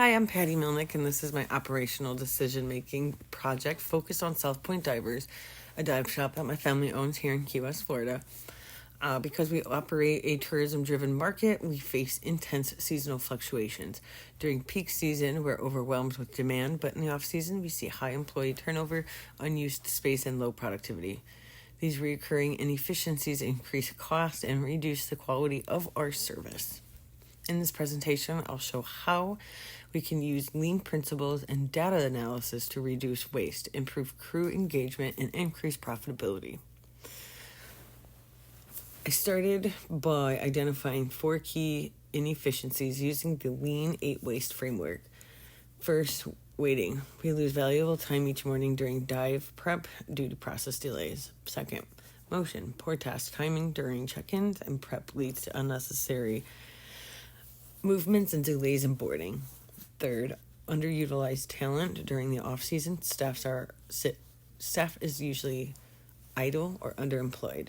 Hi, I'm Patty Milnick, and this is my operational decision-making project focused on South Point Divers, a dive shop that my family owns here in Key West, Florida. Because we operate a tourism-driven market, we face intense seasonal fluctuations. During peak season, we're overwhelmed with demand, but in the off-season, we see high employee turnover, unused space, and low productivity. These recurring inefficiencies increase cost and reduce the quality of our service. In this presentation, I'll show how we can use lean principles and data analysis to reduce waste, improve crew engagement, and increase profitability. I started by identifying 4 key inefficiencies using the Lean 8 Waste framework. First, waiting. We lose valuable time each morning during dive prep due to process delays. Second, motion. Poor task timing during check-ins and prep leads to unnecessary movements and delays in boarding. Third, underutilized talent during the off-season. Staff is usually idle or underemployed.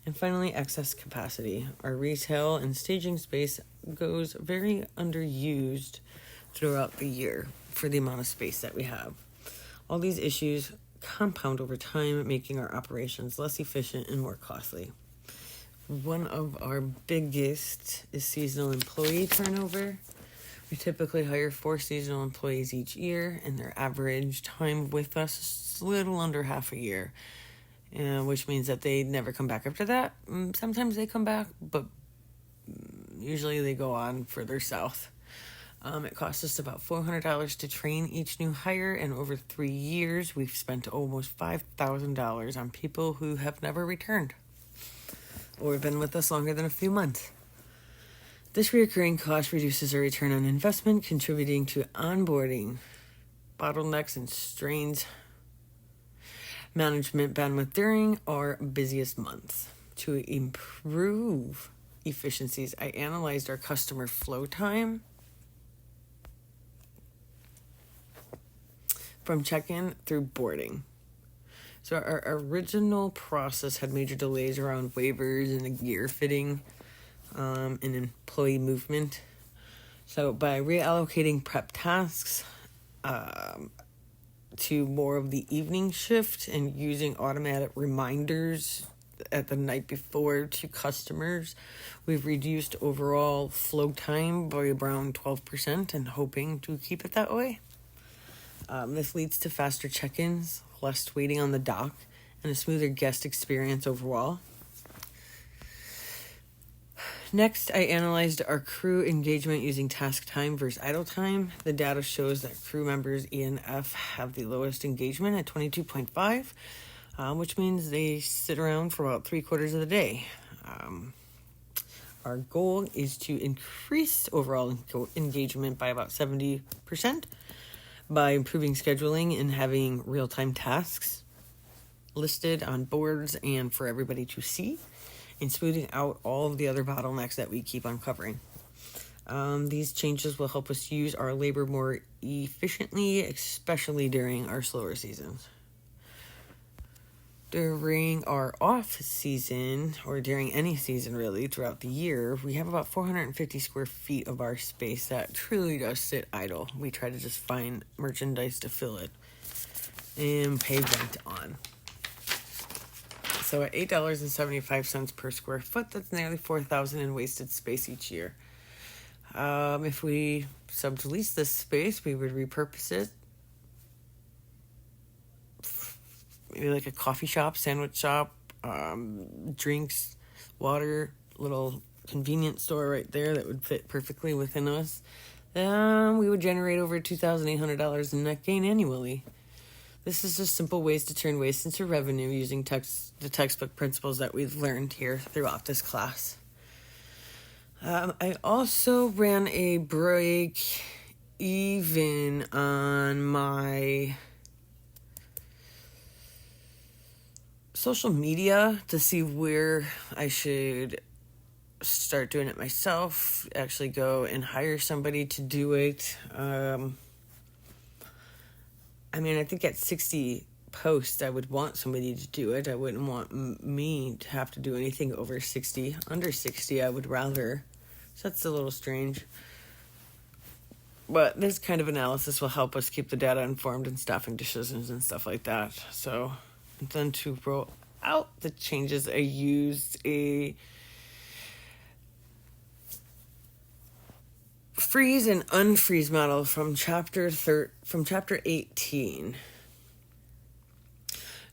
And finally, excess capacity. Our retail and staging space goes very underused throughout the year for the amount of space that we have. All these issues compound over time, making our operations less efficient and more costly. One of our biggest is seasonal employee turnover. We typically hire 4 seasonal employees each year, and their average time with us is a little under half a year, which means that they never come back after that. Sometimes they come back, but usually they go on further south. It costs us about $400 to train each new hire, and over 3 years, we've spent almost $5,000 on people who have never returned or been with us longer than a few months. This recurring cost reduces our return on investment, contributing to onboarding bottlenecks and strains management bandwidth during our busiest months. To improve efficiencies, I analyzed our customer flow time from check-in through boarding. So our original process had major delays around waivers and the gear fitting and employee movement. So by reallocating prep tasks to more of the evening shift and using automatic reminders at the night before to customers, we've reduced overall flow time by around 12% and hoping to keep it that way. This leads to faster check-ins, less waiting on the dock, and a smoother guest experience overall. Next, I analyzed our crew engagement using task time versus idle time. The data shows that crew members E and F have the lowest engagement at 22.5, which means they sit around for about 3/4 of the day. Our goal is to increase overall engagement by about 70% by improving scheduling and having real-time tasks listed on boards and for everybody to see, and smoothing out all of the other bottlenecks that we keep uncovering. These changes will help us use our labor more efficiently, especially during our slower seasons. During our off season, or during any season really throughout the year, we have about 450 square feet of our space that truly does sit idle. We try to just find merchandise to fill it and pay rent on. So at $8.75 per square foot, that's nearly $4,000 in wasted space each year. If we sublease this space, we would repurpose it. Maybe like a coffee shop, sandwich shop, drinks, water, little convenience store right there that would fit perfectly within us. We would generate over $2,800 in net gain annually. This is just simple ways to turn waste into revenue using the textbook principles that we've learned here throughout this class. I also ran a break even on my social media to see where I should start doing it myself, actually go and hire somebody to do it. I think at 60 posts, I would want somebody to do it. I wouldn't want me to have to do anything over 60. Under 60, I would rather. So that's a little strange. But this kind of analysis will help us keep the data informed in staffing decisions and stuff like that. So, and then to roll out the changes, I used a freeze and unfreeze model from chapter 18.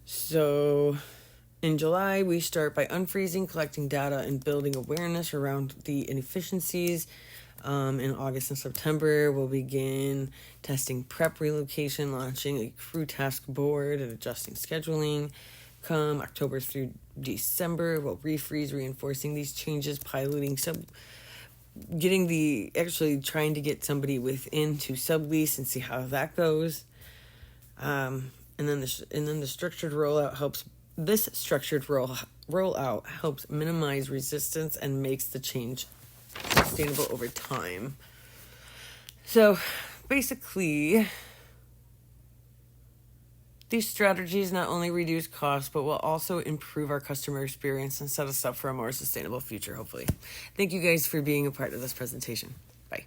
So in July, we start by unfreezing, collecting data, and building awareness around the inefficiencies. In August and September, we'll begin testing prep relocation, launching a crew task board, and adjusting scheduling. Come October through December, we'll refreeze, reinforcing these changes, piloting trying to get somebody within to sublease and see how that goes. And then the structured rollout helps. This structured rollout helps minimize resistance and makes the change sustainable over time. So basically, these strategies not only reduce costs, but will also improve our customer experience and set us up for a more sustainable future, hopefully. Thank you guys for being a part of this presentation. Bye.